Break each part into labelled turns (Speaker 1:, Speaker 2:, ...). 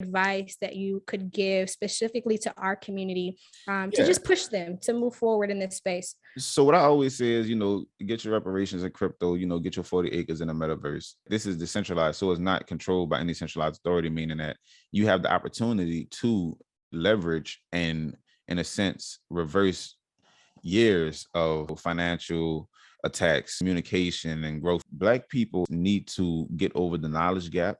Speaker 1: advice that you could give specifically to our community to
Speaker 2: Yeah.
Speaker 1: just push them to move forward in this space?
Speaker 2: So what I always say is, get your reparations in crypto, get your 40 acres in the metaverse. This is decentralized, so it's not controlled by any centralized authority, meaning that you have the opportunity to leverage and, in a sense, reverse years of financial attacks, communication, and growth. Black people need to get over the knowledge gap,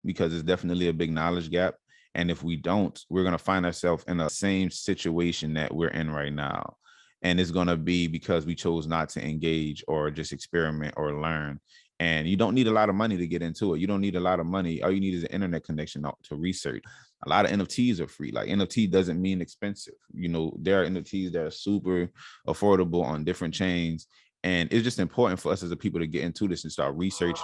Speaker 2: because it's definitely a big knowledge gap. And if we don't, we're going to find ourselves in the same situation that we're in right now. And it's going to be because we chose not to engage or just experiment or learn. And you don't need a lot of money to get into it. You don't need a lot of money. All you need is an internet connection to research. A lot of NFTs are free. Like, NFT doesn't mean expensive. There are NFTs that are super affordable on different chains. And it's just important for us as a people to get into this and start researching.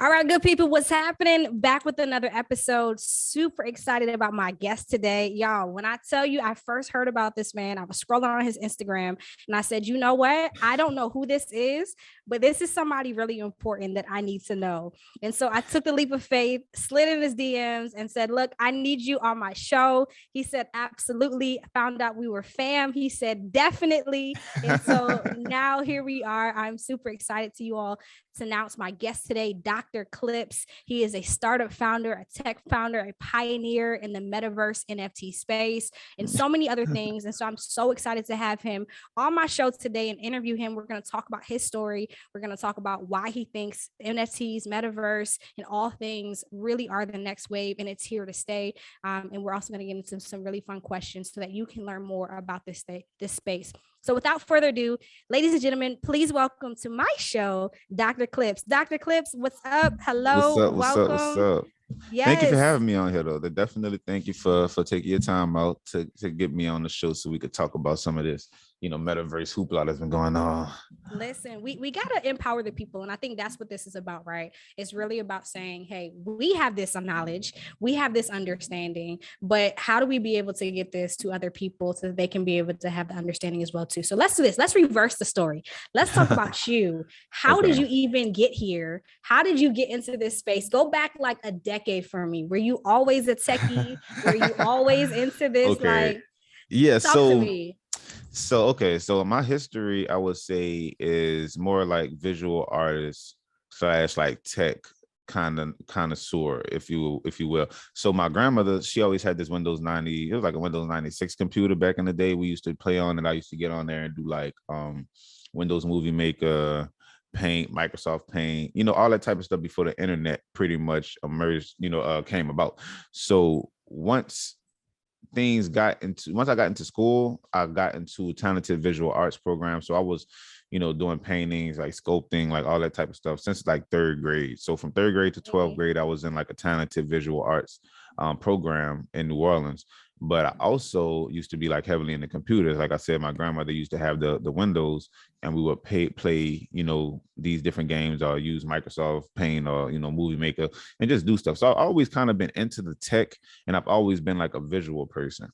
Speaker 1: All right, good people, what's happening? Back with another episode. Super excited about my guest today. Y'all, when I tell you I first heard about this man, I was scrolling on his Instagram and I said, you know what? I don't know who this is, but this is somebody really important that I need to know. And so I took the leap of faith, slid in his DMs and said, look, I need you on my show. He said, absolutely. Found out we were fam. He said, definitely. And so now here we are. I'm super excited to you all to announce my guest today, Dr. Clipz. He is a startup founder, a tech founder, a pioneer in the Metaverse NFT space, and so many other things. And so I'm so excited to have him on my show today and interview him. We're going to talk about his story. We're going to talk about why he thinks NFTs, Metaverse, and all things really are the next wave, and it's here to stay. And we're also going to get into some really fun questions so that you can learn more about this space. So without further ado, ladies and gentlemen, please welcome to my show, Dr. Clipz. Dr. Clipz, what's up? Hello, welcome.
Speaker 2: What's up?
Speaker 1: Yes.
Speaker 2: Thank you for having me on here, though. Definitely thank you for taking your time out to get me on the show so we could talk about some of this, Metaverse hoopla that's been going on.
Speaker 1: Listen, we got to empower the people. And I think that's what this is about, right? It's really about saying, hey, we have this knowledge, we have this understanding, but how do we be able to get this to other people so that they can be able to have the understanding as well, too? So let's do this. Let's reverse the story. Let's talk about you. How did you even get here? How did you get into this space? Go back like a decade for me. Were you always a techie? Were you always into this?
Speaker 2: Okay.
Speaker 1: Talk to me.
Speaker 2: So my history, I would say, is more like visual artist / like tech kind of connoisseur, if you will. So my grandmother, she always had this Windows 90. It was like a Windows 96 computer back in the day. We used to play on it. I used to get on there and do like Windows Movie Maker, Paint, Microsoft Paint, all that type of stuff before the internet pretty much emerged, came about. So once I got into school, I got into talented visual arts program. So I was, doing paintings, like sculpting, like all that type of stuff since like third grade. So from third grade to 12th grade, I was in like a talented visual arts program in New Orleans. But I also used to be like heavily into computers. Like I said, my grandmother used to have the Windows, and we would play, these different games, or use Microsoft Paint or, Movie Maker, and just do stuff. So I've always kind of been into the tech, and I've always been like a visual person.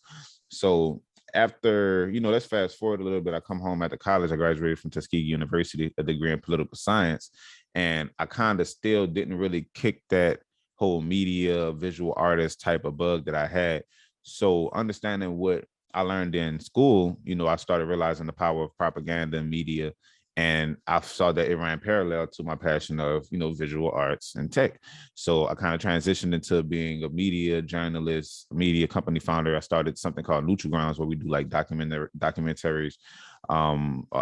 Speaker 2: So after, let's fast forward a little bit. I come home after college. I graduated from Tuskegee University, a degree in political science. And I kind of still didn't really kick that whole media visual artist type of bug that I had. So understanding what I learned in school, I started realizing the power of propaganda and media. And I saw that it ran parallel to my passion of, visual arts and tech. So I kind of transitioned into being a media journalist, media company founder. I started something called Neutral Grounds, where we do like documentaries,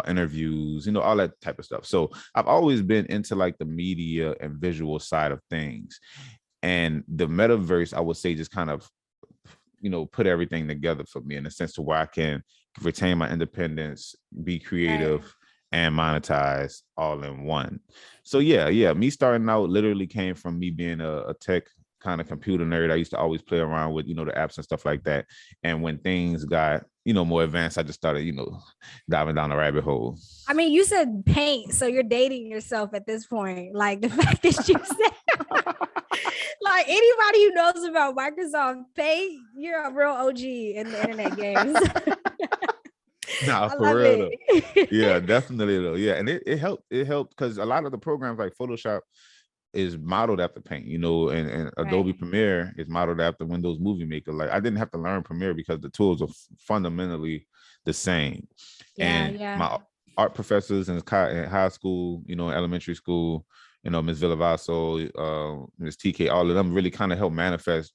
Speaker 2: interviews, all that type of stuff. So I've always been into like the media and visual side of things. And the metaverse, I would say, just kind of put everything together for me in a sense to where I can retain my independence, be creative, and monetize all in one. So yeah, me starting out literally came from me being a tech kind of computer nerd. I used to always play around with, the apps and stuff like that. And when things got, more advanced, I just started, diving down the rabbit hole.
Speaker 1: I mean, you said paint, so you're dating yourself at this point. Like the fact that you said like anybody who knows about Microsoft Paint, you're a real OG in the internet games.
Speaker 2: Nah,
Speaker 1: I
Speaker 2: for
Speaker 1: love
Speaker 2: real though. Yeah,
Speaker 1: it.
Speaker 2: definitely though. Yeah, and it helped. It helped because a lot of the programs like Photoshop is modeled after Paint, and Adobe
Speaker 1: Right.
Speaker 2: Premiere is modeled after Windows Movie Maker. Like I didn't have to learn Premiere because the tools are fundamentally the same.
Speaker 1: Yeah,
Speaker 2: And
Speaker 1: yeah.
Speaker 2: my art professors in high school, elementary school, Ms. Villavaso, Ms. TK, all of them really kind of helped manifest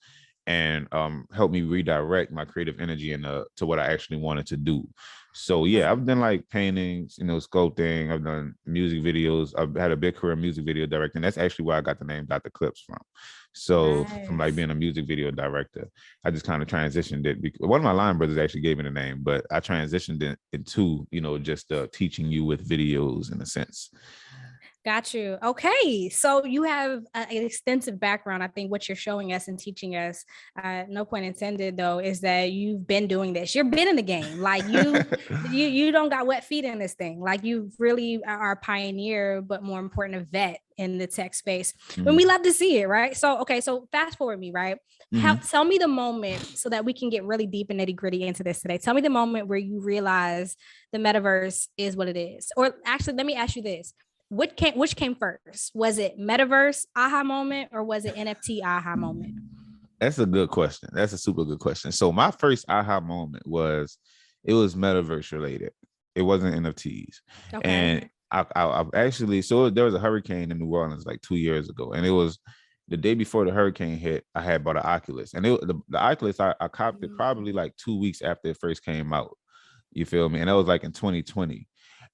Speaker 2: and help me redirect my creative energy to what I actually wanted to do. So yeah, I've done like paintings, sculpting. I've done music videos. I've had a big career in music video directing. That's actually where I got the name Dr. Clipz from. So from like
Speaker 1: Nice.
Speaker 2: being a music video director, I just kind of transitioned it. One of my line brothers actually gave me the name, but I transitioned it into, just teaching you with videos in a sense.
Speaker 1: Got you. Okay. So you have an extensive background. I think what you're showing us and teaching us, no point intended though, is that you've been doing this. You've been in the game. Like you don't got wet feet in this thing. Like you really are a pioneer, but more important, a vet in the tech space. And we
Speaker 2: Mm-hmm.
Speaker 1: love to see it, right? So, okay. So fast forward me, right?
Speaker 2: Mm-hmm.
Speaker 1: Tell me the moment so that we can get really deep and nitty gritty into this today. Tell me the moment where you realize the metaverse is what it is. Or actually, let me ask you this. Which came first? Was it metaverse aha moment or was it NFT aha moment?
Speaker 2: That's a good question. That's a super good question. So my first aha moment it was metaverse related. It wasn't NFTs.
Speaker 1: Okay.
Speaker 2: And I've actually, so there was a hurricane in New Orleans like 2 years ago, and it was the day before the hurricane hit. I had bought an Oculus, and the Oculus I copped it probably like 2 weeks after it first came out. You feel me? And that was like in 2020.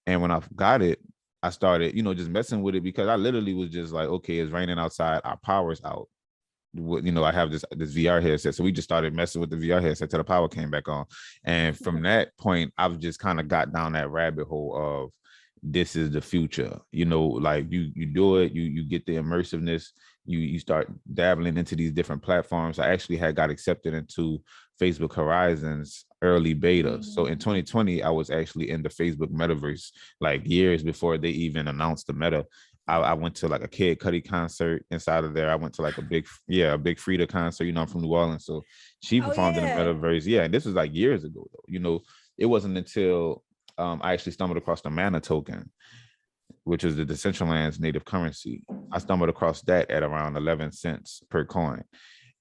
Speaker 2: And when I got it, I started, just messing with it because I literally was just like, okay, it's raining outside, our power's out. I have this VR headset, so we just started messing with the VR headset till the power came back on. And from that point, I've just kind of got down that rabbit hole of this is the future. Like you do it, you get the immersiveness, you start dabbling into these different platforms. I actually had got accepted into Facebook Horizons early beta. So in 2020, I was actually in the Facebook metaverse like years before they even announced the meta. I went to like a Kid Cudi concert inside of there. I went to like a big Frida concert. I'm from New Orleans, so she
Speaker 1: Oh
Speaker 2: performed in the
Speaker 1: yeah.
Speaker 2: metaverse. Yeah, and this was like years ago though. It wasn't until I actually stumbled across the Mana token, which is the Decentraland's native currency. I stumbled across that at around 11 cents per coin.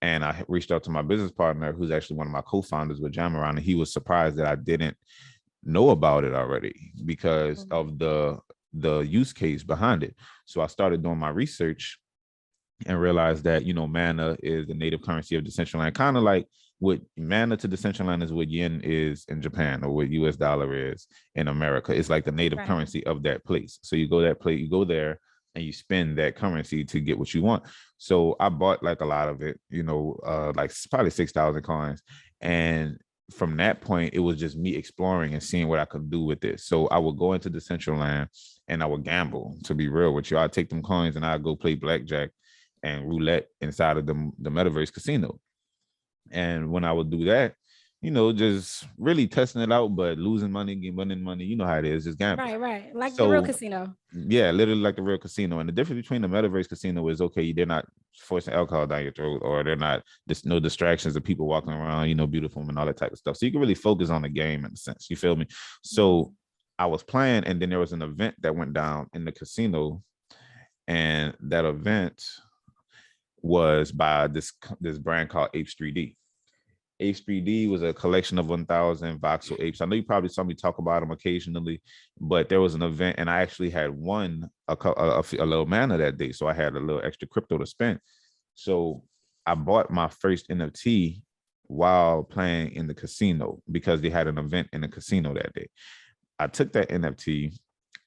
Speaker 2: And I reached out to my business partner, who's actually one of my co-founders with Jam Around, and he was surprised that I didn't know about it already because of the use case behind it. So I started doing my research and realized that mana is the native currency of Decentraland, kind of like what mana to Decentraland is what yen is in Japan or what US dollar is in America. It's like the native
Speaker 1: Right.
Speaker 2: currency of that place. So you go there and you spend that currency to get what you want. So I bought like a lot of it, like probably 6,000 coins. And from that point, it was just me exploring and seeing what I could do with it. So I would go into Decentraland and I would gamble, to be real with you. I'd take them coins and I'd go play blackjack and roulette inside of the metaverse casino. And when I would do that, just really testing it out, but losing money, winning money, you know how it is, just gambling.
Speaker 1: Right. Like the real
Speaker 2: So
Speaker 1: casino.
Speaker 2: yeah, literally like the real casino. And the difference between the metaverse casino is okay, they're not forcing alcohol down your throat, or they're not just no distractions of people walking around, beautiful and all that type of stuff. So you can really focus on the game in a sense. You feel me? So I was playing, and then there was an event that went down in the casino, and that event was by this brand called Apes 3D. Apes 3D was a collection of 1,000 voxel apes. I know you probably saw me talk about them occasionally, but there was an event, and I actually had won a little mana that day, so I had a little extra crypto to spend. So I bought my first NFT while playing in the casino because they had an event in the casino that day. I took that NFT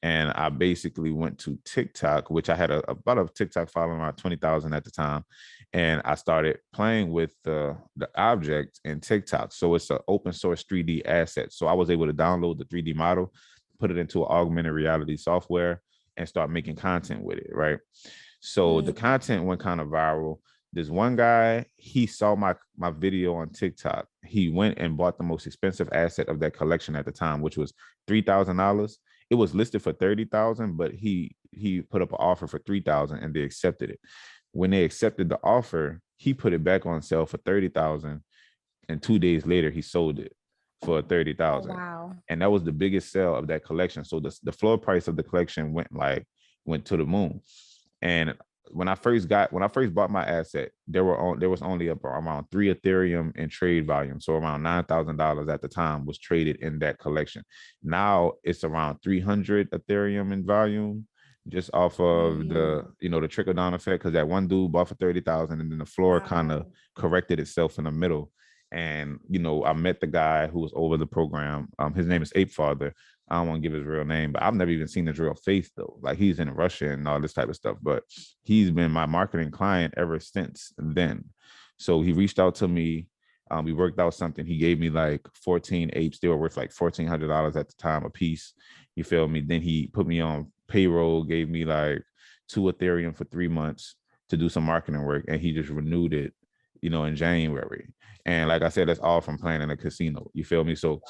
Speaker 2: and I basically went to TikTok, which I had about a TikTok following around 20,000 at the time. And I started playing with the object in TikTok. So it's an open source 3D asset. So I was able to download the 3D model, put it into an augmented reality software, and start making content with it, right? So the content went kind of viral. This one guy, he saw my video on TikTok. He went and bought the most expensive asset of that collection at the time, which was $3,000. It was listed for 30,000, but he put up an offer for 3,000, and they accepted it. When they accepted the offer, he put it back on sale for 30,000, and 2 days later he sold it. for 30,000.
Speaker 1: Wow.
Speaker 2: And that was the biggest sale of that collection. So the floor price of the collection went to the moon. And when I first bought my asset, there was only around 3 Ethereum in trade volume. So around $9,000 at the time was traded in that collection. Now it's around 300 Ethereum in volume, just off of the trickle down effect, because that one dude bought for 30,000 and then the floor kind of corrected itself in the middle. And I met the guy who was over the program. His name is Ape Father. I don't want to give his real name, but I've never even seen his real face though. Like, he's in Russia and all this type of stuff, but he's been my marketing client ever since then. So he reached out to me. We worked out something. He gave me like 14 apes. They were worth like $1,400 at the time a piece. You feel me? Then he put me on payroll, gave me like 2 Ethereum for 3 months to do some marketing work. And he just renewed it, in January. And like I said, that's all from playing in a casino. You feel me? So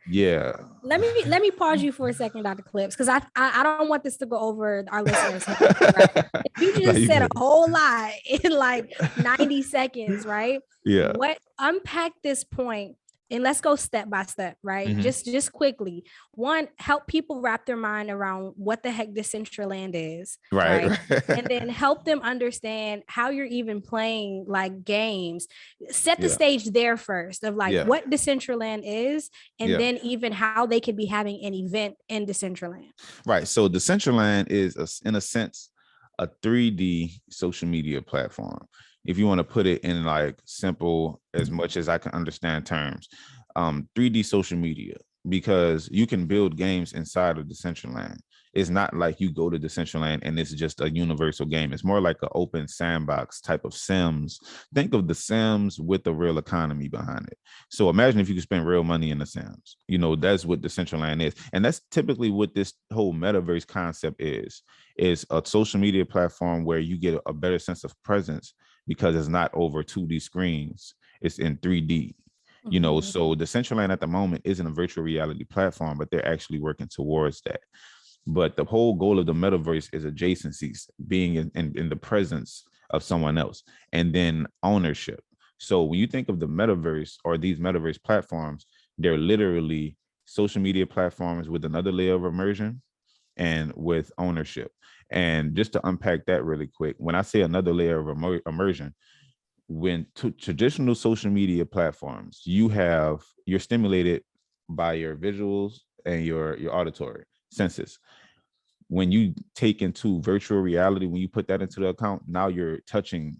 Speaker 2: yeah.
Speaker 1: Let me pause you for a second, Dr. Clipz, because I don't want this to go over our listeners' heads, right? You just said a whole lot in like 90 seconds, right?
Speaker 2: Yeah.
Speaker 1: Unpack this point, and let's go step by step, right? Mm-hmm. Just quickly. One, help people wrap their mind around what the heck Decentraland is, right? And then help them understand how you're even playing like games. Set the stage there first of like what Decentraland is, and then even how they could be having an event in Decentraland.
Speaker 2: Right. So Decentraland is, in a sense, a 3D social media platform. If you want to put it in like simple, as much as I can understand terms, 3D social media, because you can build games inside of Decentraland. It's not like you go to Decentraland and it's just a universal game. It's more like an open sandbox type of Sims. Think of the Sims with the real economy behind it. So imagine if you could spend real money in the Sims. That's what Decentraland is. And that's typically what this whole metaverse concept is a social media platform where you get a better sense of presence, because it's not over 2D screens, it's in 3D. So Decentraland at the moment isn't a virtual reality platform, but they're actually working towards that. But the whole goal of the metaverse is adjacencies, being in the presence of someone else, and then ownership. So when you think of the metaverse or these metaverse platforms, they're literally social media platforms with another layer of immersion and with ownership. And just to unpack that really quick, when I say another layer of immersion, when traditional social media platforms, you're stimulated by your visuals and your auditory senses. When you take into virtual reality, when you put that into the account, now you're touching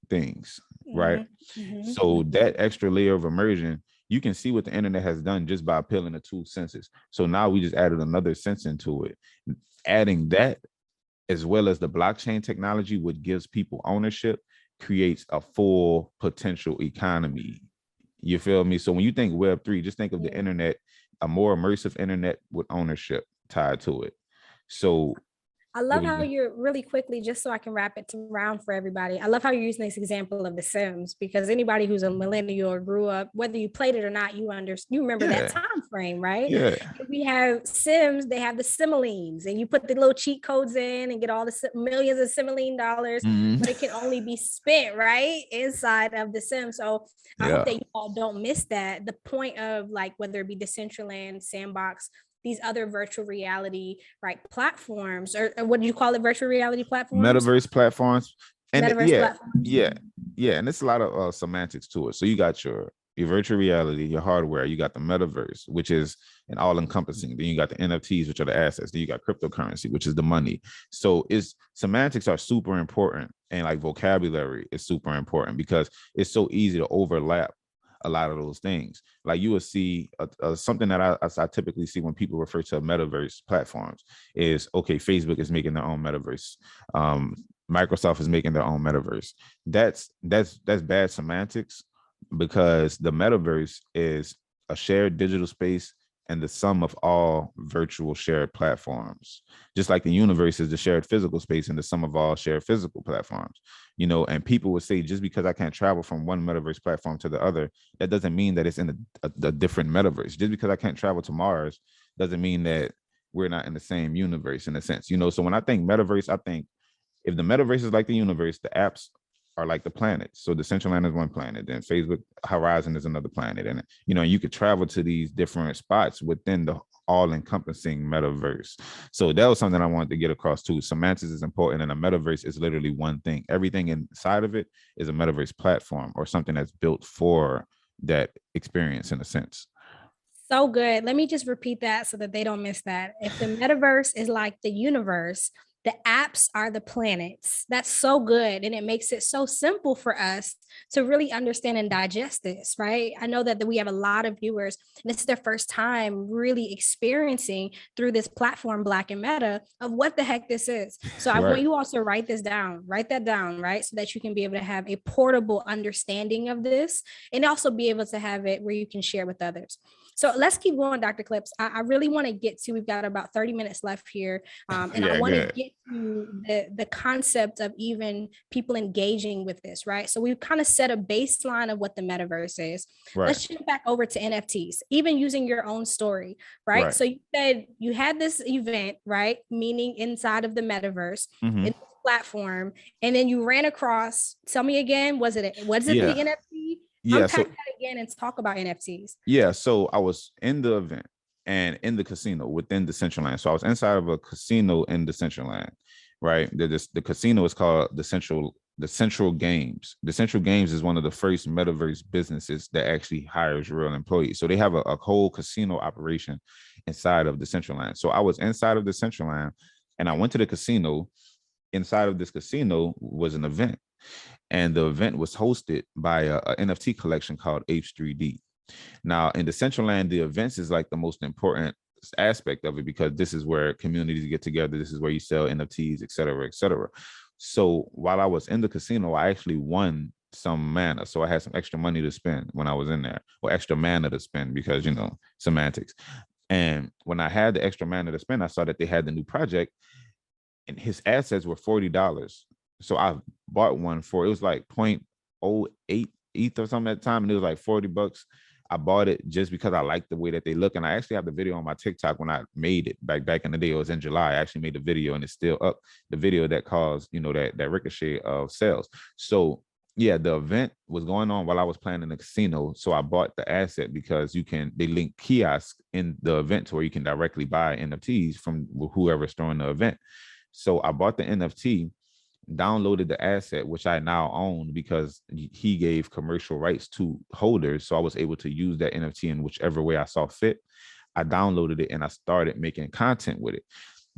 Speaker 2: things, right? Mm-hmm. So that extra layer of immersion, you can see what the internet has done just by appealing to 2 senses. So now we just added another sense into it. Adding that, as well as the blockchain technology, which gives people ownership, creates a full potential economy. You feel me? So when you think Web3, just think of the internet, a more immersive internet with ownership tied to it. So
Speaker 1: I love how you're really quickly, just so I can wrap it around for everybody. I love how you're using this example of The Sims, because anybody who's a millennial or grew up, whether you played it or not, you remember that time frame, right?
Speaker 2: Yeah.
Speaker 1: We have Sims, they have the simoleons, and you put the little cheat codes in and get all the millions of simoleon dollars, but it can only be spent right inside of The Sims. So I hope that you all don't miss that. The point of like, whether it be Decentraland, Sandbox, these other virtual reality, right, platforms, or what do you call it? Virtual reality platforms?
Speaker 2: Metaverse platforms. And
Speaker 1: platforms.
Speaker 2: Yeah. And it's a lot of semantics to it. So you got your virtual reality, your hardware, you got the metaverse, which is an all-encompassing. Then you got the NFTs, which are the assets. Then you got cryptocurrency, which is the money. So semantics are super important, and like vocabulary is super important, because it's so easy to overlap a lot of those things. Like you will see something that I typically see when people refer to metaverse platforms is, okay, Facebook is making their own metaverse. Microsoft is making their own metaverse. That's bad semantics, because the metaverse is a shared digital space and the sum of all virtual shared platforms. Just like the universe is the shared physical space and the sum of all shared physical platforms. And people would say, just because I can't travel from one metaverse platform to the other, that doesn't mean that it's in a different metaverse. Just because I can't travel to Mars doesn't mean that we're not in the same universe, in a sense. So when I think metaverse, I think if the metaverse is like the universe, the apps are like the planets. So the Decentraland is one planet, then Facebook Horizon is another planet. And, you could travel to these different spots within the all-encompassing metaverse. So that was something I wanted to get across too. Semantics is important, and a metaverse is literally one thing. Everything inside of it is a metaverse platform or something that's built for that experience in a sense.
Speaker 1: So good. Let me just repeat that so that they don't miss that. If the metaverse is like the universe, the apps are the planets. That's so good. And it makes it so simple for us to really understand and digest this, right? I know that we have a lot of viewers, and this is their first time really experiencing through this platform, Black and Meta, of what the heck this is. So I want you also write that down, right? So that you can be able to have a portable understanding of this and also be able to have it where you can share with others. So let's keep going, Dr. Clipz. I really want to get to, we've got about 30 minutes left here. And I want to get to the concept of even people engaging with this, right? So we've kind of set a baseline of what the metaverse is. Right. Let's jump back over to NFTs, even using your own story, right? So you said you had this event, right? Meaning inside of the metaverse, in this platform, and then you ran across, tell me again, was it the NFT? Unpack that again and talk about NFTs.
Speaker 2: Yeah, so I was in the event and in the casino within the Decentraland. So I was inside of a casino in the Decentraland, right? The casino is called the Central Games. The Central Games is one of the first metaverse businesses that actually hires real employees. So they have a whole casino operation inside of the Decentraland. So I was inside of the Decentraland and I went to the casino. Inside of this casino was an event. And the event was hosted by a NFT collection called H3D. Now, in the Decentraland, the events is like the most important aspect of it because this is where communities get together. This is where you sell NFTs, et cetera, et cetera. So while I was in the casino, I actually won some mana. So I had some extra money to spend when I was in there, or extra mana to spend because, semantics. And when I had the extra mana to spend, I saw that they had the new project and his assets were $40. So I bought one for, it was like 0.08 ETH or something at the time. And it was like $40. I bought it just because I liked the way that they look. And I actually have the video on my TikTok when I made it back in the day. It was in July. I actually made the video and it's still up. The video that caused, that ricochet of sales. So yeah, the event was going on while I was playing in the casino. So I bought the asset because they link kiosks in the event to where you can directly buy NFTs from whoever's throwing the event. So I bought the NFT, downloaded the asset, which I now own because he gave commercial rights to holders. So I was able to use that NFT in whichever way I saw fit. I downloaded it and I started making content with it.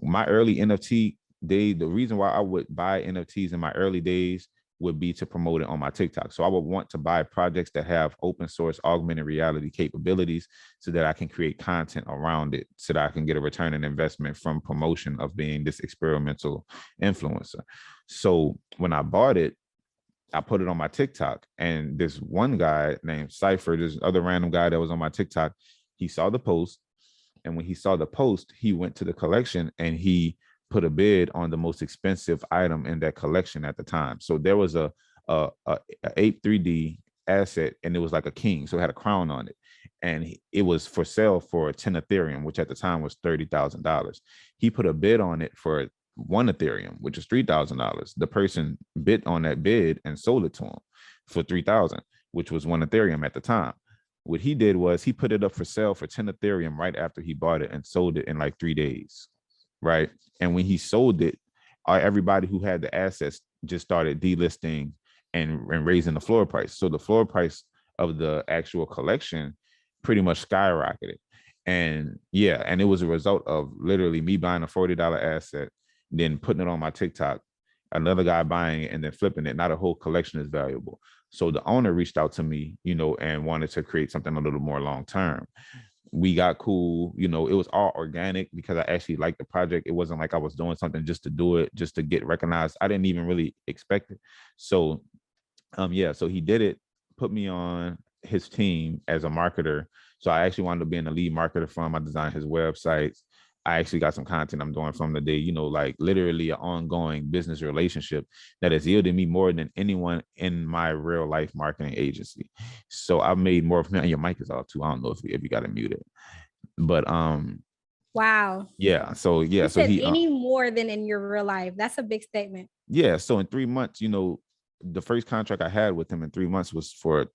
Speaker 2: My early NFT day, the reason why I would buy NFTs in my early days would be to promote it on my TikTok. So I would want to buy projects that have open source augmented reality capabilities so that I can create content around it so that I can get a return on investment from promotion of being this experimental influencer. So when I bought it, I put it on my TikTok, and this one guy named Cypher, this other random guy that was on my TikTok, he saw the post. And when he saw the post, he went to the collection and he put a bid on the most expensive item in that collection at the time. So there was a Ape 3D asset, and it was like a king. So it had a crown on it. And it was for sale for 10 Ethereum, which at the time was $30,000. He put a bid on it for 1 Ethereum, which is $3,000. The person bid on that bid and sold it to him for 3,000, which was 1 Ethereum at the time. What he did was he put it up for sale for 10 Ethereum right after he bought it and sold it in like 3 days. Right. And when he sold it, everybody who had the assets just started delisting and raising the floor price. So the floor price of the actual collection pretty much skyrocketed. And yeah, and it was a result of literally me buying a $40 asset, then putting it on my TikTok, another guy buying it and then flipping it. Now the whole collection is valuable. So the owner reached out to me, and wanted to create something a little more long-term. We got cool, it was all organic because I actually liked the project. It wasn't like I was doing something just to do it, just to get recognized. I didn't even really expect it. So, so he did it, put me on his team as a marketer. So I actually wanted to be in the lead marketer for him. I designed his websites. I actually got some content I'm doing from the day, like literally an ongoing business relationship that has yielded me more than anyone in my real life marketing agency. So I've made more of me. And your mic is off too. I don't know if you got it muted, but
Speaker 1: wow.
Speaker 2: Yeah. So yeah.
Speaker 1: You
Speaker 2: so
Speaker 1: said
Speaker 2: he
Speaker 1: any more than in your real life. That's a big statement.
Speaker 2: Yeah. So in 3 months, the first contract I had with him in 3 months was for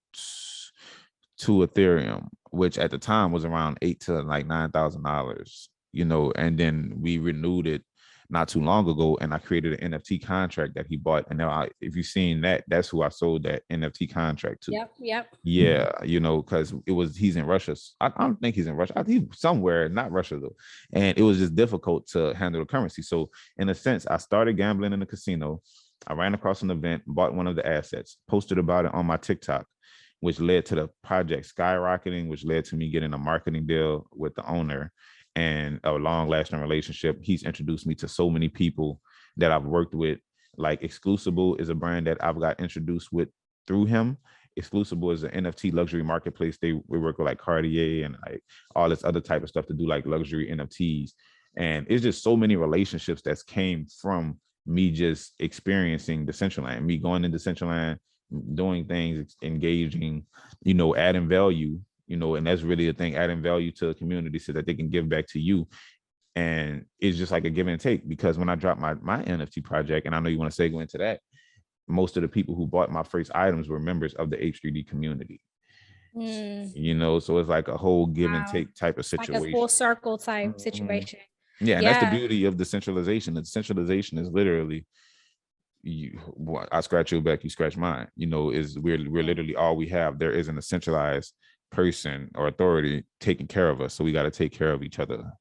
Speaker 2: 2 Ethereum, which at the time was around $8,000 to like $9,000, and then we renewed it not too long ago, and I created an NFT contract that he bought. And now if you've seen that, that's who I sold that NFT contract to.
Speaker 1: Yep.
Speaker 2: Yeah, because he's in Russia. I don't think he's in Russia. I think he's somewhere, not Russia though. And it was just difficult to handle the currency. So in a sense, I started gambling in the casino. I ran across an event, bought one of the assets, posted about it on my TikTok, which led to the project skyrocketing, which led to me getting a marketing deal with the owner and a long-lasting relationship. He's introduced me to so many people that I've worked with. Like Exclusible is a brand that I've got introduced with through him. Exclusible is an NFT luxury marketplace. We work with like Cartier and like all this other type of stuff to do like luxury NFTs. And it's just so many relationships that came from me just experiencing Decentraland, me going into Decentraland, doing things, engaging, adding value, and that's really the thing, adding value to the community so that they can give back to you. And it's just like a give and take, because when I dropped my NFT project, and I know you want to segue into that, most of the people who bought my first items were members of the H3D community. So it's like a whole give and take type of situation.
Speaker 1: Like a full circle type situation.
Speaker 2: Yeah, and that's the beauty of decentralization. The decentralization is literally, I scratch your back, you scratch mine. We're literally all we have. There isn't a centralized person or authority taking care of us, so we got to take care of each other.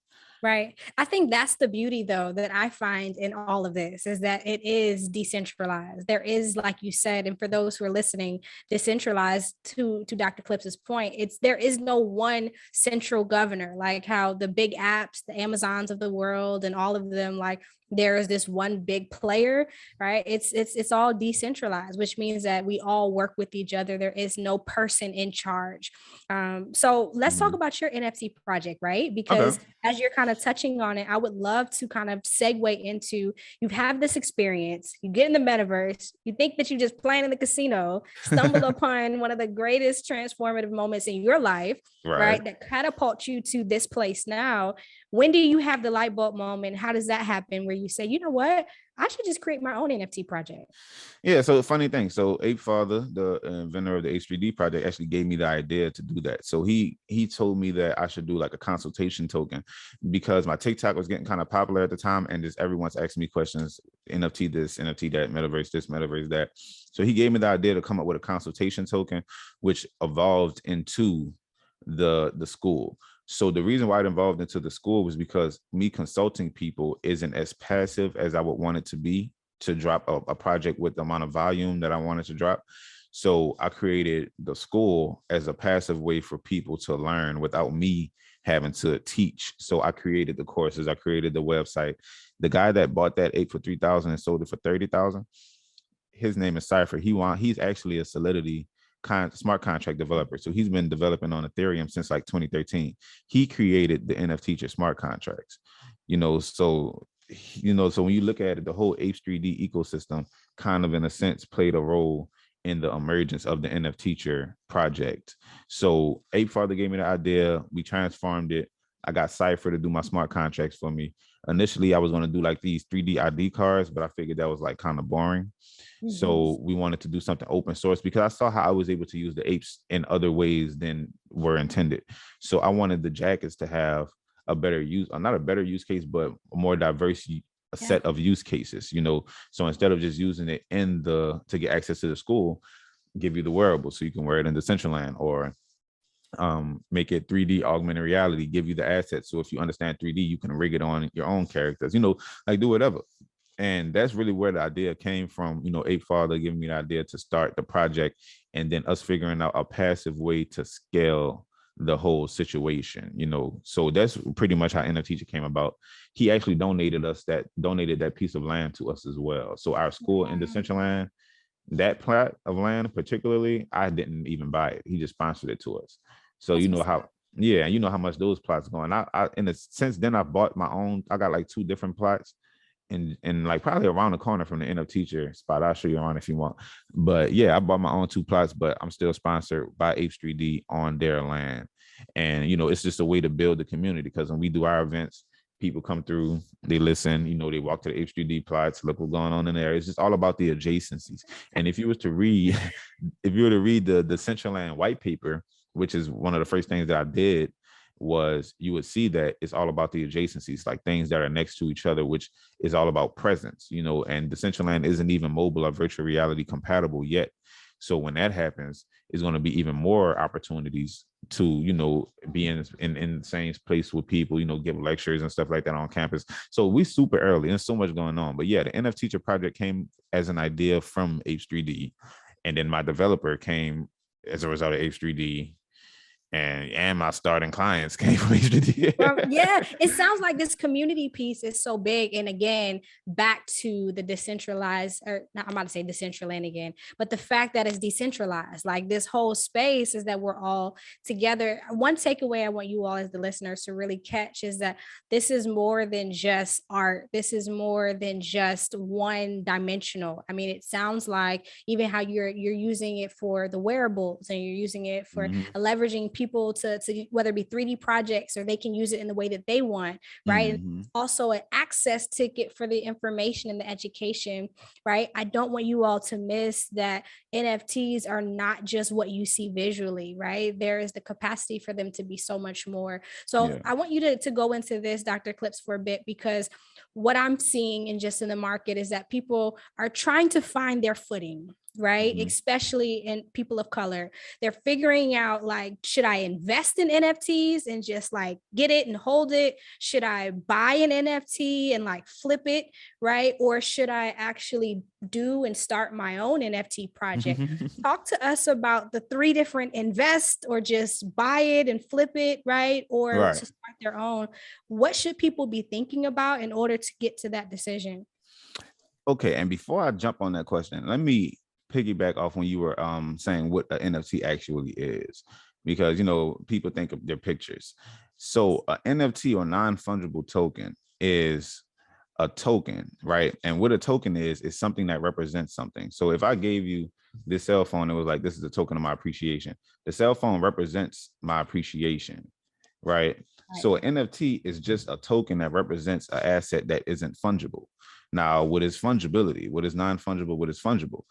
Speaker 1: Right. I think that's the beauty, though, that I find in all of this, is that it is decentralized. There is, like you said, and for those who are listening, decentralized, to Dr. Clipz's point, there is no one central governor, like how the big apps, the Amazons of the world and all of them, like there is this one big player, right? It's all decentralized, which means that we all work with each other. There is no person in charge. So let's talk about your NFT project, right? Because as you're kind of touching on it, I would love to kind of segue into, you have this experience, you get in the metaverse, you think that you just playing in the casino, stumble upon one of the greatest transformative moments in your life, right? That catapults you to this place now. When do you have the light bulb moment? How does that happen where you say, you know what, I should just create my own NFT project?
Speaker 2: Yeah, so funny thing. So Ape Father, the inventor of the H3D project, actually gave me the idea to do that. So he told me that I should do like a consultation token, because my TikTok was getting kind of popular at the time, and just everyone's asking me questions, NFT this, NFT that, metaverse this, metaverse that. So he gave me the idea to come up with a consultation token, which evolved into the school. So the reason why it evolved into the school was because me consulting people isn't as passive as I would want it to be, to drop a project with the amount of volume that I wanted to drop. So I created the school as a passive way for people to learn without me having to teach. So I created the courses, I created the website. The guy that bought that ape for $3,000 and sold it for $30,000, his name is Cypher. He's actually a Solidity smart contract developer. So he's been developing on Ethereum since like 2013. He created the NFT smart contracts, so when you look at it, the whole H3D ecosystem kind of in a sense played a role in the emergence of the NFT project. So Ape Father gave me the idea, we transformed it. I got Cypher to do my smart contracts for me. Initially, I was going to do like these 3D ID cards, but I figured that was like kind of boring. So we wanted to do something open source, because I saw how I was able to use the apes in other ways than were intended. So I wanted the jackets to have a better use, not a better use case, but a more diverse set of use cases, So instead of just using it to get access to the school, give you the wearable so you can wear it in Decentraland, or make it 3D augmented reality, give you the assets. So if you understand 3D, you can rig it on your own characters, like do whatever. And that's really where the idea came from, Ape Father giving me the idea to start the project, and then us figuring out a passive way to scale the whole situation, So that's pretty much how NFT came about. He actually donated that piece of land to us as well. So our school in Decentraland, that plot of land particularly, I didn't even buy it. He just sponsored it to us. So how much those plots going. I in a sense, then I bought my own. I got like 2 different plots. And like probably around the corner from the NFT spot. I'll show you around if you want. But yeah, I bought my own 2 plots, but I'm still sponsored by H3D on their land. And, it's just a way to build the community, because when we do our events, People come through, they listen, they walk to the H3D plots, look what's going on in there. It's just all about the adjacencies. And if you were to read the Decentraland white paper, which is one of the first things that I did, was you would see that it's all about the adjacencies, like things that are next to each other, which is all about presence, and Decentraland isn't even mobile or virtual reality compatible yet. So when that happens, it's going to be even more opportunities to, be in the same place with people, give lectures and stuff like that on campus. So we super early, and there's so much going on. But yeah, the NF Teacher project came as an idea from H3D. And then my developer came as a result of H3D. And my starting clients came from H3D.
Speaker 1: Well, yeah, it sounds like this community piece is so big. And again, back to the decentralized, or not, I'm about to say Decentraland again, but the fact that it's decentralized, like this whole space is that we're all together. One takeaway I want you all as the listeners to really catch is that this is more than just art. This is more than just one dimensional. I mean, it sounds like even how you're using it for the wearables, and you're using it for leveraging people to whether it be 3D projects, or they can use it in the way that they want, right? And also an access ticket for the information and the education, right? I don't want you all to miss that NFTs are not just what you see visually, right? There is the capacity for them to be so much more. So I want you to go into this, Dr. Clipz, for a bit, because what I'm seeing and just in the market is that people are trying to find their footing, right? Especially in people of color. They're figuring out, like, should I invest in NFTs and just like get it and hold it? Should I buy an NFT and like flip it, right? Or should I actually do and start my own NFT project? Talk to us about the three different: invest, or just buy it and flip it, right? Or to start their own. What should people be thinking about in order to get to that decision?
Speaker 2: Okay, and before I jump on that question, let me piggyback off when you were saying what an NFT actually is, because people think of their pictures. So an NFT, or non-fungible token, is a token, right? And what a token is something that represents something. So if I gave you this cell phone, it was like, this is a token of my appreciation. The cell phone represents my appreciation, right? So an NFT is just a token that represents an asset that isn't fungible. Now, what is fungibility? What is non-fungible? What is fungible?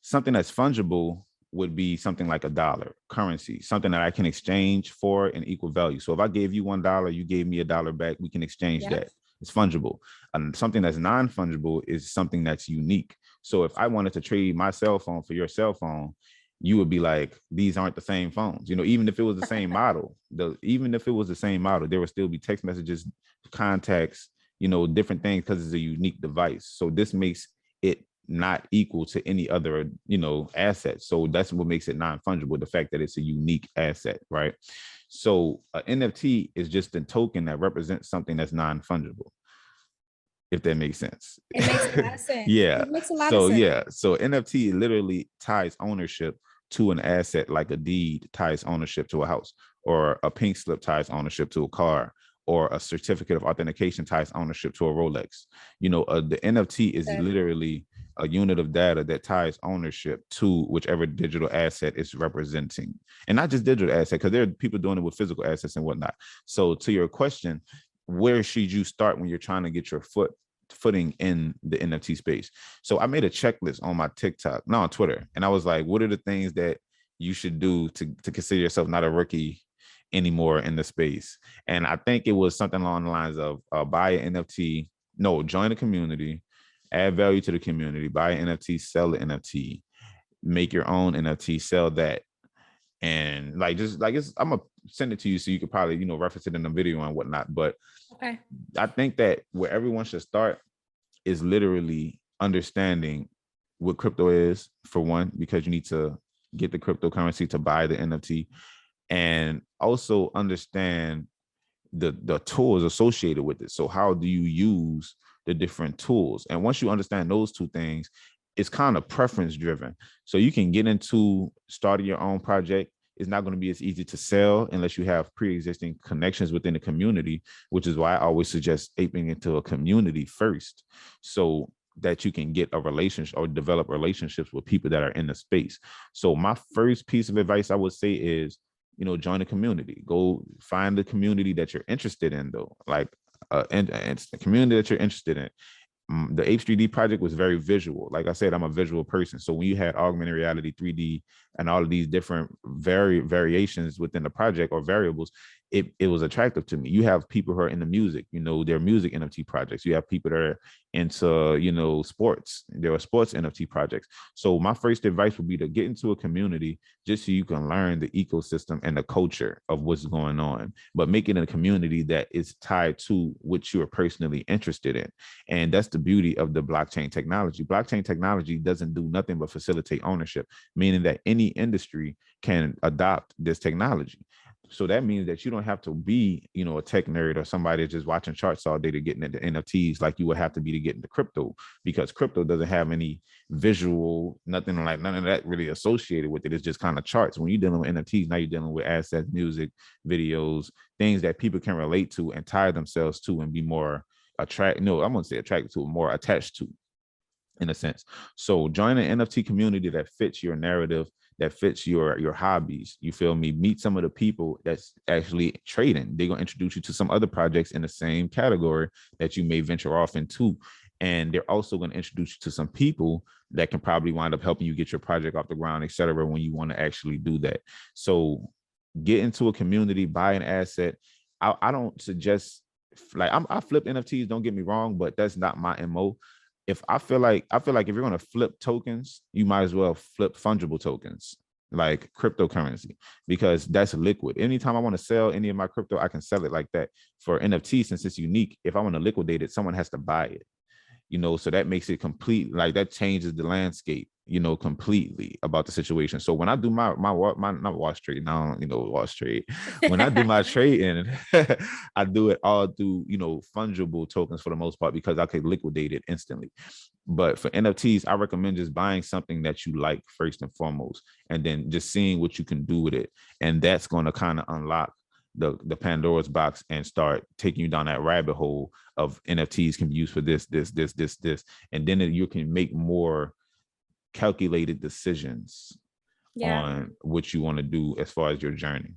Speaker 2: Something that's fungible would be something like a dollar, currency, something that I can exchange for an equal value. So if I gave you $1, you gave me $1 back, we can exchange that. It's fungible. And something that's non-fungible is something that's unique. So if I wanted to trade my cell phone for your cell phone, you would be like, these aren't the same phones. Even if it was the same model, there would still be text messages, contacts, different things, because it's a unique device. So this makes it not equal to any other, asset. So that's what makes it non-fungible, the fact that it's a unique asset, right? So an NFT is just a token that represents something that's non-fungible, if that makes sense.
Speaker 1: It makes a lot of sense.
Speaker 2: Yeah.
Speaker 1: It makes a lot of sense.
Speaker 2: So NFT literally ties ownership to an asset, like a deed ties ownership to a house, or a pink slip ties ownership to a car, or a certificate of authentication ties ownership to a Rolex. The NFT is literally a unit of data that ties ownership to whichever digital asset is representing. And not just digital asset, because there are people doing it with physical assets and whatnot. So to your question, where should you start when you're trying to get your footing in the NFT space? So I made a checklist on my on Twitter. And I was like, what are the things that you should do to consider yourself not a rookie anymore in the space? And I think it was something along the lines of buy an NFT, join a community, add value to the community, buy an NFT, sell the NFT, make your own NFT, sell that. And I'm gonna send it to you so you could probably, reference it in the video and whatnot. But I think that where everyone should start is literally understanding what crypto is, for one, because you need to get the cryptocurrency to buy the NFT, and also understand the tools associated with it. So how do you use the different tools? And once you understand those two things, it's kind of preference driven. So you can get into starting your own project. It's not going to be as easy to sell unless you have pre-existing connections within the community, which is why I always suggest aping into a community first, so that you can get a relationship or develop relationships with people that are in the space. So my first piece of advice I would say is, join a community. Go find the community that you're interested in, though. Like, and a community that you're interested in. The H3D project was very visual. Like I said, I'm a visual person. So when you had augmented reality, 3D, and all of these different variations within the project or variables, it was attractive to me. You have people who are in the music, their music NFT projects. You have people that are into, sports. There are sports NFT projects. So my first advice would be to get into a community just so you can learn the ecosystem and the culture of what's going on, but make it a community that is tied to what you are personally interested in. And that's the beauty of the blockchain technology. Blockchain technology doesn't do nothing but facilitate ownership, meaning that any industry can adopt this technology. So that means that you don't have to be, a tech nerd or somebody that's just watching charts all day to get into NFTs like you would have to be to get into crypto, because crypto doesn't have any visual, none of that really associated with it. It's just kind of charts. When you're dealing with NFTs, now you're dealing with assets, music, videos, things that people can relate to and tie themselves to and be more attracted to, more attached to, in a sense. So join an NFT community that fits your narrative, that fits your hobbies. You feel me? Meet some of the people that's actually trading. They're going to introduce you to some other projects in the same category that you may venture off into. And they're also going to introduce you to some people that can probably wind up helping you get your project off the ground, et cetera, when you want to actually do that. So get into a community, buy an asset. I don't suggest, I flip NFTs, don't get me wrong, but that's not my MO. I feel like if you're going to flip tokens, you might as well flip fungible tokens like cryptocurrency, because that's liquid. Anytime I want to sell any of my crypto, I can sell it like that. For NFT, since it's unique, if I want to liquidate it, someone has to buy it. So that makes it complete, like that changes the landscape, completely about the situation. So when I do my not wash trade, now, wash trade, when I do my trading, I do it all through, fungible tokens for the most part, because I could liquidate it instantly. But for NFTs, I recommend just buying something that you like first and foremost, and then just seeing what you can do with it. And that's going to kind of unlock the Pandora's box and start taking you down that rabbit hole of NFTs can be used for this. And then you can make more calculated decisions on what you want to do as far as your journey.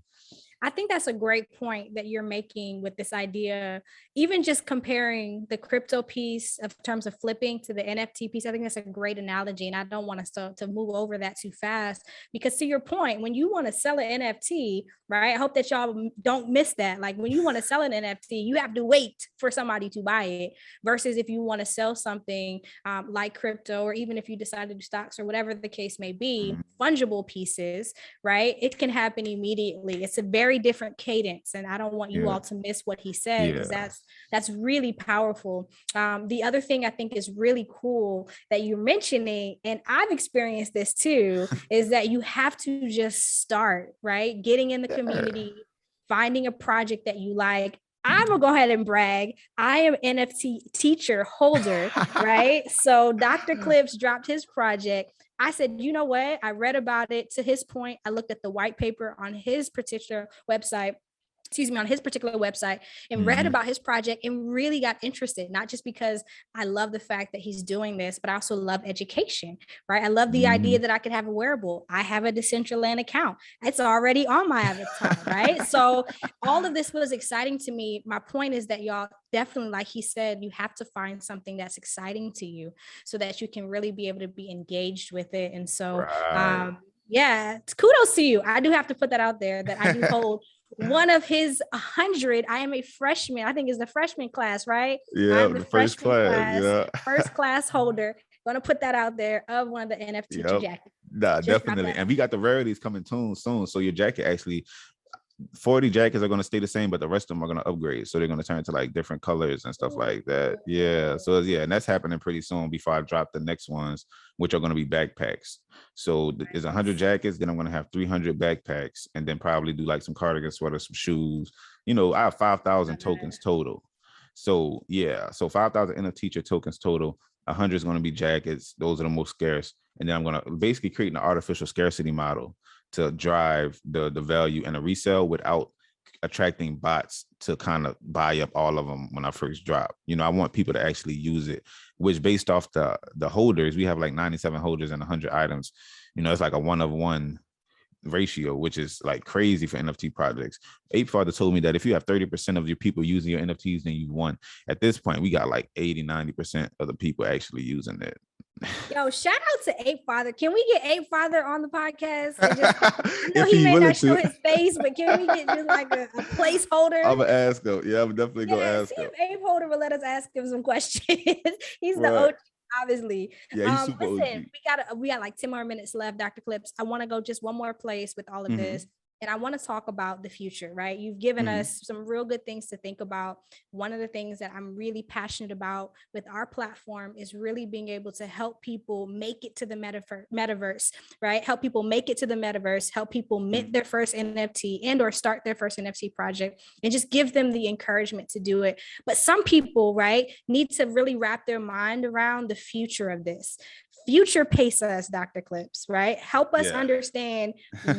Speaker 1: I think that's a great point that you're making with this idea, even just comparing the crypto piece of terms of flipping to the NFT piece. I think that's a great analogy. And I don't want us to move over that too fast, because to your point, when you want to sell an NFT, right? I hope that y'all don't miss that. Like when you want to sell an NFT, you have to wait for somebody to buy it, versus if you want to sell something like crypto, or even if you decide to do stocks or whatever the case may be, fungible pieces, right? It can happen immediately. It's a very different cadence, and I don't want you all to miss what he said, because that's really powerful. The other thing I think is really cool that you're mentioning, and I've experienced this too, is that you have to just start, right? Getting in the community, finding a project that you like. I'm gonna go ahead and brag. I am NFT teacher holder, right? So Dr. Clipz dropped his project. I said, you know what? I read about it. To his point, I looked at the white paper on his particular website, and read about his project and really got interested, not just because I love the fact that he's doing this, but I also love education, right? I love the idea that I could have a wearable. I have a Decentraland account. It's already on my avatar, right? So all of this was exciting to me. My point is that y'all definitely, like he said, you have to find something that's exciting to you so that you can really be able to be engaged with it. And so, kudos to you. I do have to put that out there, that I do hold one of his 100. I am a freshman. I think it's the freshman class, right?
Speaker 2: Yeah, the first class.
Speaker 1: First class holder. Gonna put that out there of one of the NFT jackets.
Speaker 2: Nah, definitely. And we got the rarities coming soon. So your jacket actually, 40 jackets are going to stay the same, but the rest of them are going to upgrade. So they're going to turn to like different colors and stuff like that. Yeah. So and that's happening pretty soon before I drop the next ones, which are going to be backpacks. So it's 100 jackets. Then I'm going to have 300 backpacks, and then probably do like some cardigan sweaters, some shoes. I have 5,000 tokens total. So so 5,000 NFT tokens total. 100 is going to be jackets. Those are the most scarce. And then I'm going to basically create an artificial scarcity model to drive the value and the resale without attracting bots to kind of buy up all of them when I first drop. I want people to actually use it, which based off the holders, we have like 97 holders and 100 items. It's like a one of one ratio, which is like crazy for NFT projects. Ape Father told me that if you have 30% of your people using your NFTs, then you won. At this point, we got like 80-90% of the people actually using it.
Speaker 1: Yo, shout out to Ape Father. Can we get Ape Father on the podcast? And just, I know
Speaker 2: If
Speaker 1: he may
Speaker 2: willing
Speaker 1: not show
Speaker 2: to.
Speaker 1: his face, but can we get just like a placeholder?
Speaker 2: I'm gonna ask him. Yeah, I'm definitely gonna ask
Speaker 1: See
Speaker 2: him.
Speaker 1: if Ape Holder will let us ask him some questions. He's the
Speaker 2: Right.
Speaker 1: OG, obviously.
Speaker 2: Yeah, he's super
Speaker 1: Listen,
Speaker 2: OG.
Speaker 1: we got like 10 more minutes left, Dr. Clipz. I want to go just one more place with all of this. And I want to talk about the future, right? You've given us some real good things to think about. One of the things that I'm really passionate about with our platform is really being able to help people make it to the metaverse, right? Help people make it to the metaverse, help people mint their first NFT and or start their first NFT project, and just give them the encouragement to do it. But some people, right, need to really wrap their mind around the future of this. Future pace us, Dr. Clipz, right? Help us understand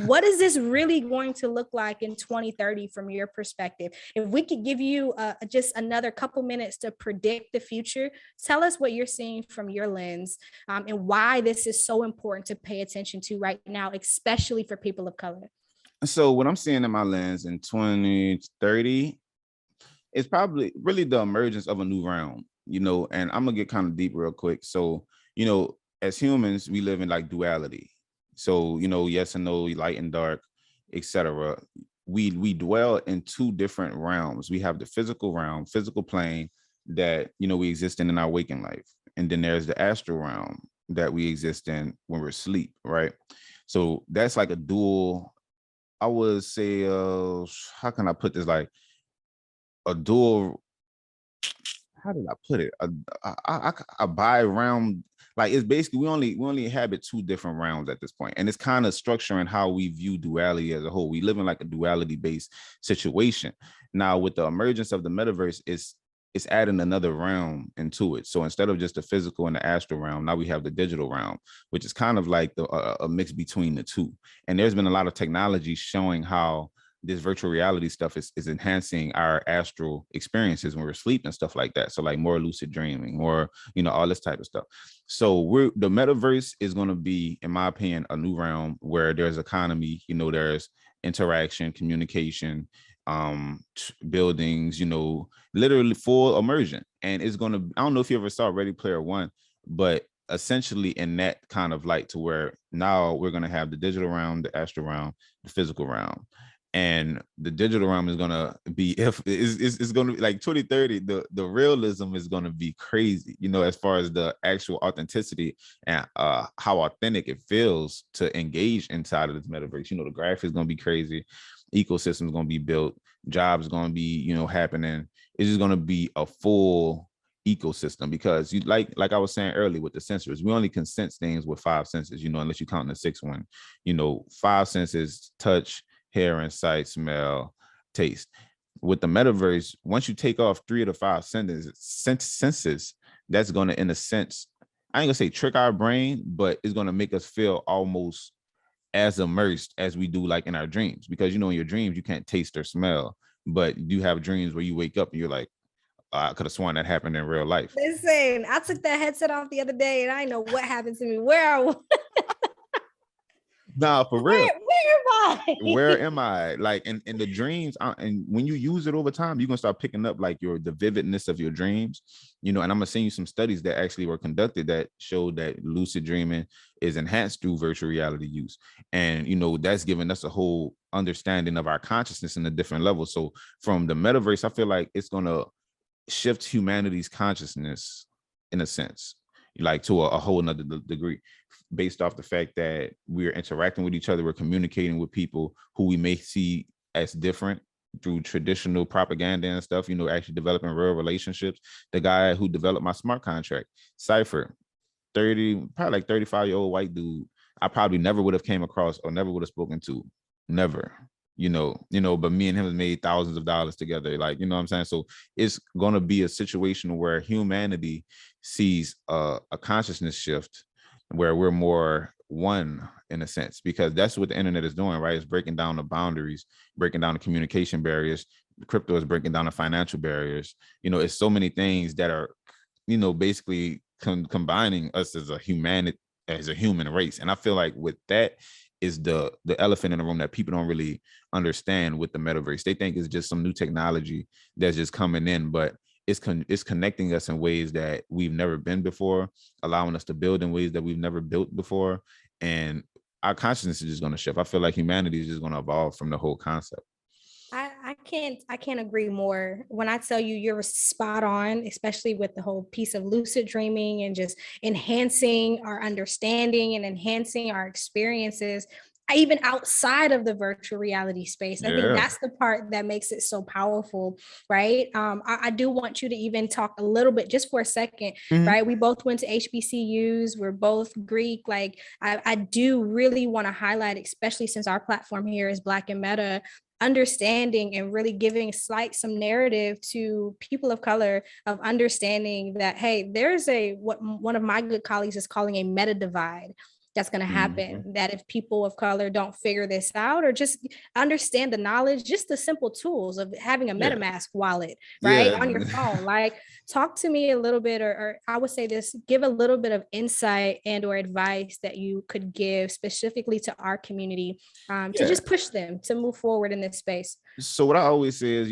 Speaker 1: what is this really going to look like in 2030 from your perspective. If we could give you just another couple minutes to predict the future, tell us what you're seeing from your lens, and why this is so important to pay attention to right now, especially for people of color.
Speaker 2: So what I'm seeing in my lens in 2030 is probably really the emergence of a new realm, and I'm gonna get kind of deep real quick. So, as humans, we live in like duality. So, yes and no, light and dark, etc. We dwell in two different realms. We have the physical realm, physical plane that, we exist in our waking life. And then there's the astral realm that we exist in when we're asleep, right? So that's like a dual, I would say, how can I put this? Like a dual, how did I put it? A bi-realm. Like it's basically we only inhabit two different realms at this point, and it's kind of structuring how we view duality as a whole. We live in like a duality based situation. Now with the emergence of the metaverse, it's adding another realm into it. So instead of just the physical and the astral realm, now we have the digital realm, which is kind of like a mix between the two. And there's been a lot of technology showing how this virtual reality stuff is enhancing our astral experiences when we're asleep and stuff like that. So like more lucid dreaming, more, all this type of stuff. So the metaverse is going to be, in my opinion, a new realm where there's economy, there's interaction, communication, buildings, literally full immersion. And it's going to, I don't know if you ever saw Ready Player One, but essentially in that kind of light to where now we're going to have the digital realm, the astral realm, the physical realm. And the digital realm is gonna be, if it's gonna be like 2030, the realism is gonna be crazy, as far as the actual authenticity and how authentic it feels to engage inside of this metaverse. The graphics is gonna be crazy, ecosystem is gonna be built, jobs gonna be, happening. It's just gonna be a full ecosystem because you like I was saying earlier with the sensors, we only can sense things with 5 senses, unless you count the 6th one. 5 senses: touch, hear and sight, smell, taste. With the metaverse, once you take off 3 of the 5 senses, that's going to, in a sense, I ain't gonna say trick our brain, but it's going to make us feel almost as immersed as we do like in our dreams. Because in your dreams, you can't taste or smell, but you have dreams where you wake up and you're like, I could have sworn that happened in real life.
Speaker 1: Listen, I took that headset off the other day and I know what happened to me. Where I was.
Speaker 2: Nah, for real.
Speaker 1: Where
Speaker 2: am I? Like in the dreams, and when you use it over time, you're gonna start picking up like the vividness of your dreams, and I'm gonna send you some studies that actually were conducted that showed that lucid dreaming is enhanced through virtual reality use. And that's given us a whole understanding of our consciousness in a different level. So from the metaverse, I feel like it's gonna shift humanity's consciousness in a sense, like to a whole nother degree, based off the fact that we're interacting with each other, we're communicating with people who we may see as different through traditional propaganda and stuff, actually developing real relationships. The guy who developed my smart contract, Cypher, probably like 35-year-old white dude, I probably never would have came across or never would have spoken to, never. But me and him have made thousands of dollars together. Like, what I'm saying? So it's going to be a situation where humanity sees a consciousness shift where we're more one in a sense, because that's what the internet is doing, right? It's breaking down the boundaries, breaking down the communication barriers. Crypto is breaking down the financial barriers. It's so many things that are, basically combining us as a as a human race. And I feel like with that is the elephant in the room that people don't really understand with the metaverse. They think it's just some new technology that's just coming in, but it's connecting us in ways that we've never been before, allowing us to build in ways that we've never built before. And our consciousness is just going to shift. I feel like humanity is just going to evolve from the whole concept.
Speaker 1: I can't agree more. When I tell you you're spot on, especially with the whole piece of lucid dreaming and just enhancing our understanding and enhancing our experiences, even outside of the virtual reality space. I think
Speaker 2: Yeah.
Speaker 1: that's the part that makes it so powerful, right? I do want you to even talk a little bit, just for a second,
Speaker 2: Mhm.
Speaker 1: right? We both went to HBCUs. We're both Greek. Like, I do really want to highlight, especially since our platform here is Black and Meta, understanding and really giving some narrative to people of color, of understanding that, hey, there's what one of my good colleagues is calling a meta divide that's going to happen.
Speaker 2: Mhm.
Speaker 1: That if people of color don't figure this out or just understand the knowledge, just the simple tools of having a
Speaker 2: Yeah.
Speaker 1: MetaMask wallet, right,
Speaker 2: Yeah.
Speaker 1: on your phone. Like, talk to me a little bit, or I would say this, give a little bit of insight and or advice that you could give specifically to our community, to
Speaker 2: Yeah.
Speaker 1: just push them to move forward in this space.
Speaker 2: So what I always say is,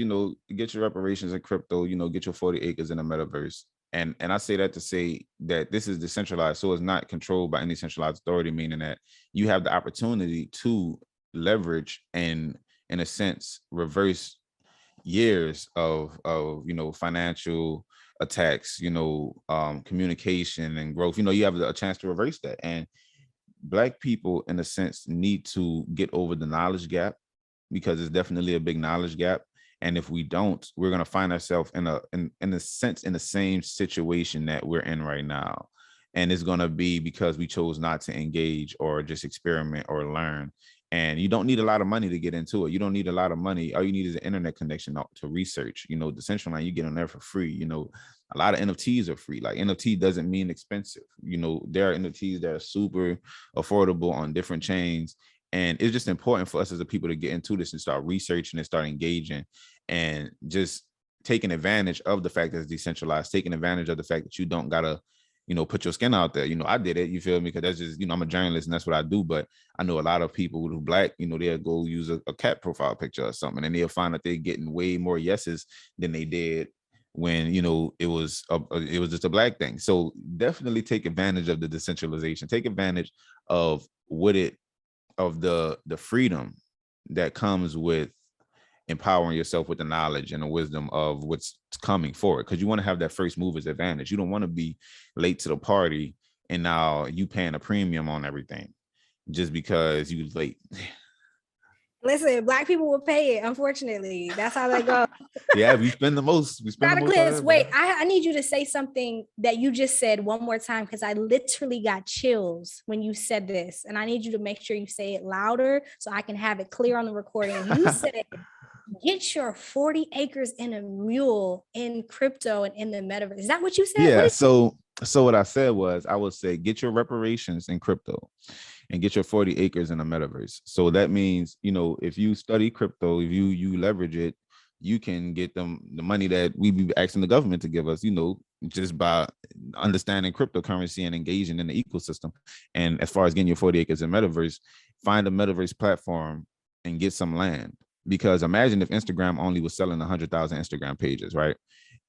Speaker 2: get your reparations in crypto, get your 40 acres in the metaverse. And I say that to say that this is decentralized, so it's not controlled by any centralized authority, meaning that you have the opportunity to leverage and, in a sense, reverse years of financial attacks, communication and growth. You have a chance to reverse that. And Black people, in a sense, need to get over the knowledge gap, because it's definitely a big knowledge gap. And if we don't, we're going to find ourselves in a sense in the same situation that we're in right now. And it's going to be because we chose not to engage or just experiment or learn. And you don't need a lot of money to get into it. You don't need a lot of money. All you need is an internet connection to research. The central line, you get on there for free. A lot of NFTs are free. Like, NFT doesn't mean expensive. There are NFTs that are super affordable on different chains. And it's just important for us as a people to get into this and start researching and start engaging and just taking advantage of the fact that it's decentralized, taking advantage of the fact that you don't gotta, put your skin out there. I did it, you feel me? Because that's just, I'm a journalist and that's what I do. But I know a lot of people who Black, they'll go use a cat profile picture or something, and they'll find that they're getting way more yeses than they did when it was just a Black thing. So definitely take advantage of the decentralization, take advantage of the freedom that comes with empowering yourself with the knowledge and the wisdom of what's coming forward, because you want to have that first mover's advantage. You don't want to be late to the party and now you paying a premium on everything just because you late.
Speaker 1: Listen, Black people will pay it. Unfortunately, that's how they go.
Speaker 2: Yeah, we spend the most. We spend the most.
Speaker 1: Clipz, wait, I need you to say something that you just said one more time, because I literally got chills when you said this, and I need you to make sure you say it louder so I can have it clear on the recording. You said, "Get your 40 acres in a mule in crypto and in the metaverse." Is that what you said?
Speaker 2: Yeah. So what I said was, I would say, get your reparations in crypto and get your 40 acres in the metaverse. So that means, if you study crypto, if you leverage it, you can get them the money that we be asking the government to give us, just by understanding cryptocurrency and engaging in the ecosystem. And as far as getting your 40 acres in metaverse, find a metaverse platform and get some land. Because imagine if Instagram only was selling 100,000 Instagram pages, right?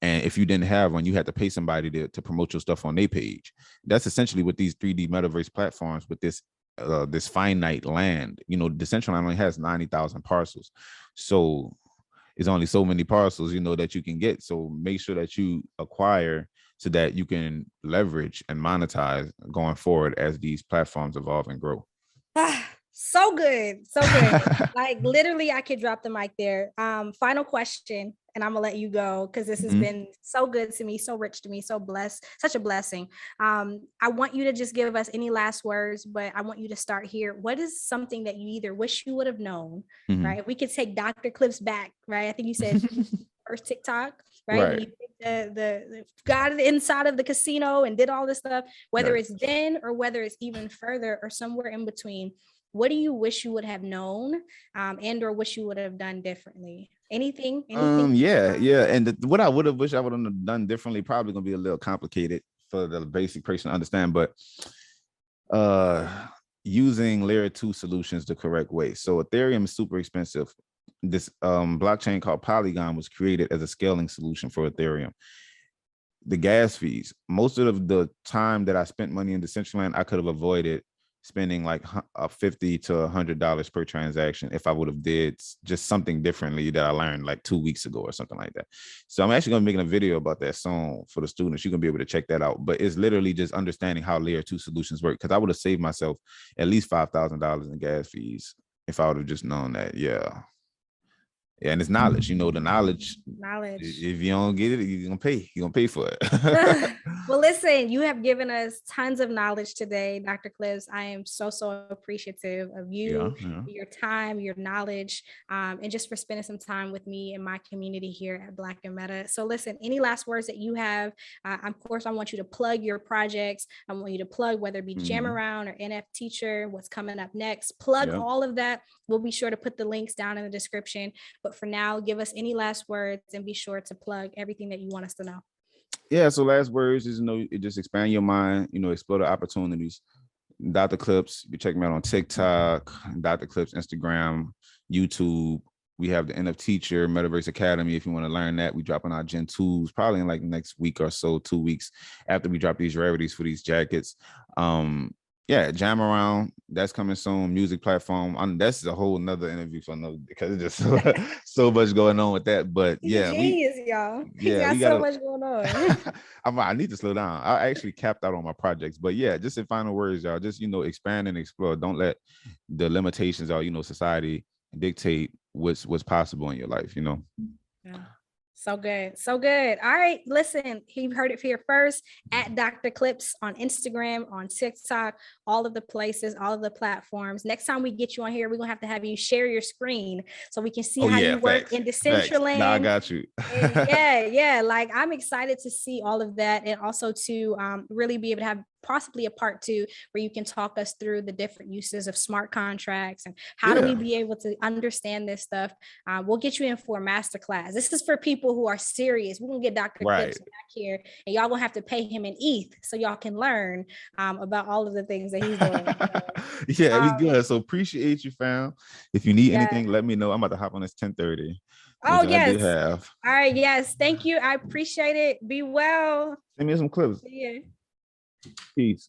Speaker 2: And if you didn't have one, you had to pay somebody to promote your stuff on their page. That's essentially what these 3D metaverse platforms with this finite land. Decentraland only has 90,000 parcels. So it's only so many parcels, that you can get. So make sure that you acquire so that you can leverage and monetize going forward as these platforms evolve and grow.
Speaker 1: So good. So good. Like, literally, I could drop the mic there. Final question, and I'm gonna let you go, because this has been so good to me, so rich to me, so blessed, such a blessing. I want you to just give us any last words, but I want you to start here. What is something that you either wish you would have known, right? If we could take Dr. Clipz back, right? I think you said first TikTok, right? When you got inside of the casino and did all this stuff, whether it's then or whether it's even further or somewhere in between. What do you wish you would have known, and or wish you would have done differently? Anything?
Speaker 2: Yeah. And what I would have wished I would have done differently, probably gonna be a little complicated for the basic person to understand. But Using layer 2 solutions the correct way. So Ethereum is super expensive. This blockchain called Polygon was created as a scaling solution for Ethereum. The gas fees, most of the time that I spent money in Decentraland, I could have avoided spending like $50 to $100 per transaction if I would have did just something differently that I learned like 2 weeks ago or something like that. So I'm actually going to be making a video about that soon for the students. You're going to be able to check that out. But it's literally just understanding how layer 2 solutions work, because I would have saved myself at least $5,000 in gas fees if I would have just known that. Yeah. Yeah, and it's knowledge, the knowledge. If you don't get it, you're gonna pay. You're gonna pay for it.
Speaker 1: Well, listen, you have given us tons of knowledge today, Dr. Clipz. I am so appreciative of you, your time, your knowledge, and just for spending some time with me and my community here at Black and Meta. So listen, any last words that you have? Of course, I want you to plug your projects. I want you to plug whether it be Jam Around or NF Teacher, what's coming up next. Plug all of that. We'll be sure to put the links down in the description. But for now, give us any last words and be sure to plug everything that you want us to know.
Speaker 2: Yeah, so last words is, just expand your mind, explore the opportunities. Dr. Clipz, you check me out on TikTok, Dr. Clipz, Instagram, YouTube. We have the NF Teacher, Metaverse Academy. If you want to learn that, we dropping our Gen 2s probably in like next week or so, 2 weeks after we drop these rarities for these jackets. Yeah, Jam Around, that's coming soon. Music platform. That's a whole nother interview for another, because it's just so much going on with that. But yeah,
Speaker 1: y'all. We got so much going on.
Speaker 2: I need to slow down. I actually capped out on my projects, but yeah, just in final words, y'all, just expand and explore. Don't let the limitations of society dictate what's possible in your life.
Speaker 1: Yeah. So good. So good. All right. Listen, you heard it here first at Dr. Clipz on Instagram, on TikTok, all of the places, all of the platforms. Next time we get you on here, we're going to have you share your screen so we can see how you work in Decentraland.
Speaker 2: Nah, I got you.
Speaker 1: Yeah. Like, I'm excited to see all of that, and also to really be able to have possibly a part 2 where you can talk us through the different uses of smart contracts and how do we be able to understand this stuff. We'll get you in for a masterclass. This is for people who are serious. We're gonna get Dr. Clipz back here, and y'all gonna have to pay him in ETH so y'all can learn about all of the things that he's doing.
Speaker 2: Yeah, we good. So appreciate you, fam. If you need anything, let me know. I'm about to hop on this 10:30.
Speaker 1: Oh, yes. All right. Yes. Thank you. I appreciate it. Be well.
Speaker 2: Send me some clips.
Speaker 1: See ya.
Speaker 2: Peace.